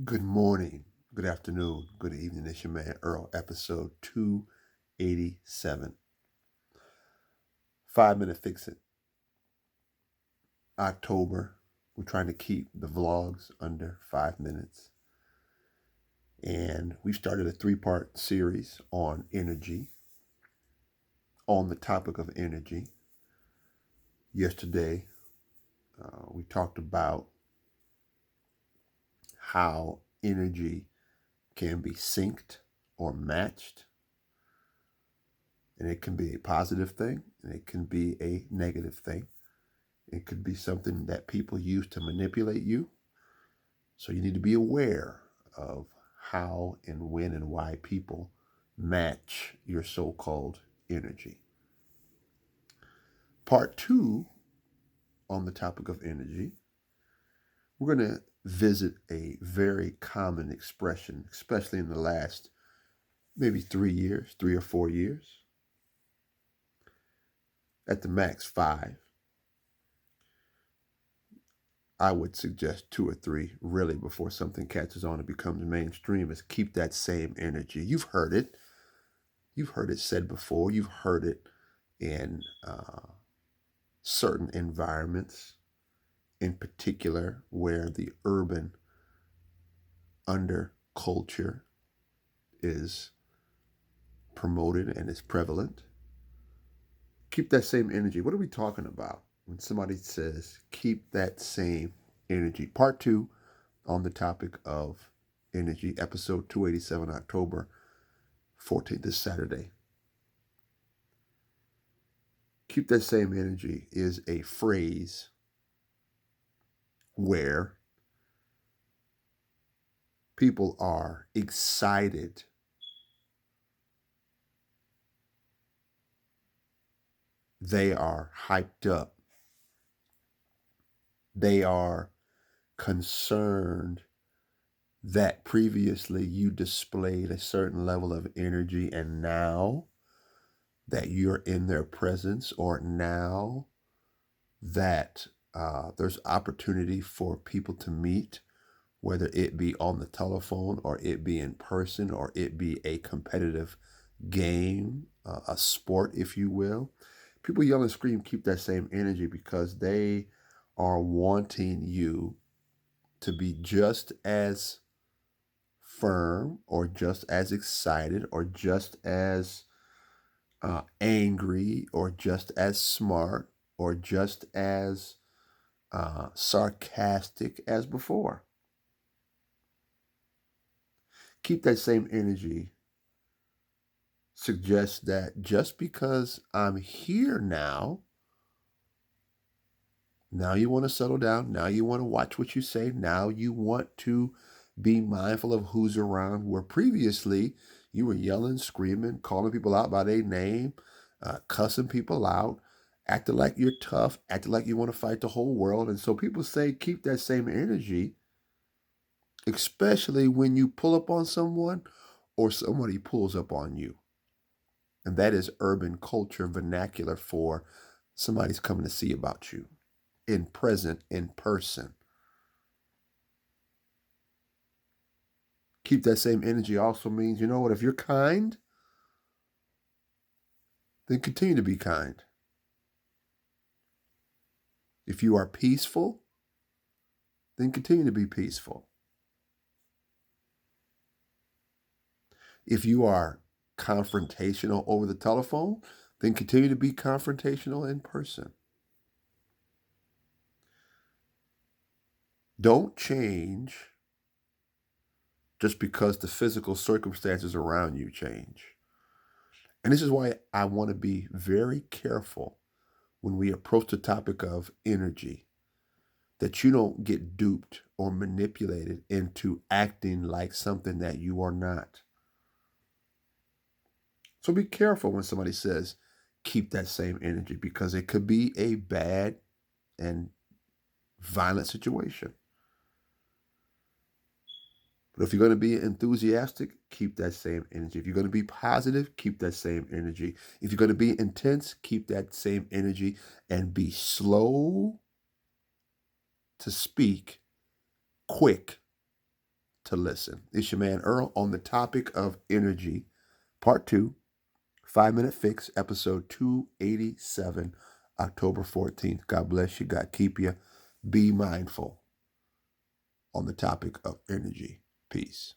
Good morning, good afternoon, good evening. It's your man Earl, episode 287. 5 Minute Fix It. October. We're trying to keep the vlogs under 5 minutes. And we've started a 3-part series on energy, on the topic of energy. Yesterday, we talked about how energy can be synced or matched. And it can be a positive thing, and it can be a negative thing. It could be something that people use to manipulate you. So you need to be aware of how and when and why people match your so-called energy. Part 2 on the topic of energy, we're going to visit a very common expression, especially in the last maybe 3 years, 3 or 4 years, at the max 5. I would suggest 2 or 3 really before something catches on and becomes mainstream is keep that same energy. You've heard it. You've heard it said before. You've heard it in certain environments, in particular where the urban underculture is promoted and is prevalent. Keep that same energy. What are we talking about when somebody says keep that same energy? Part 2 on the topic of energy, episode 287, October 14th, this Saturday. Keep that same energy is a phrase where people are excited. They are hyped up. They are concerned that previously you displayed a certain level of energy, and now that you're in their presence, or now that there's opportunity for people to meet, whether it be on the telephone or it be in person or it be a competitive game, a sport, if you will. People yell and scream, keep that same energy because they are wanting you to be just as firm or just as excited or just as angry or just as smart or just as sarcastic as before. Keep that same energy suggests that just because I'm here now you want to settle down. Now you want to watch what you say. Now you want to be mindful of who's around, where previously you were yelling, screaming, calling people out by their name, cussing people out, acting like you're tough, acting like you want to fight the whole world. And so people say keep that same energy, especially when you pull up on someone or somebody pulls up on you. And that is urban culture vernacular for somebody's coming to see about you in person. Keep that same energy also means, you know what, if you're kind, then continue to be kind. If you are peaceful, then continue to be peaceful. If you are confrontational over the telephone, then continue to be confrontational in person. Don't change just because the physical circumstances around you change. And this is why I want to be very careful when we approach the topic of energy, that you don't get duped or manipulated into acting like something that you are not. So be careful when somebody says, keep that same energy, because it could be a bad and violent situation. But if you're going to be enthusiastic, keep that same energy. If you're going to be positive, keep that same energy. If you're going to be intense, keep that same energy and be slow to speak, quick to listen. It's your man Earl on the topic of energy, part 2, 5-Minute Fix, episode 287, October 14th. God bless you. God keep you. Be mindful on the topic of energy. Peace.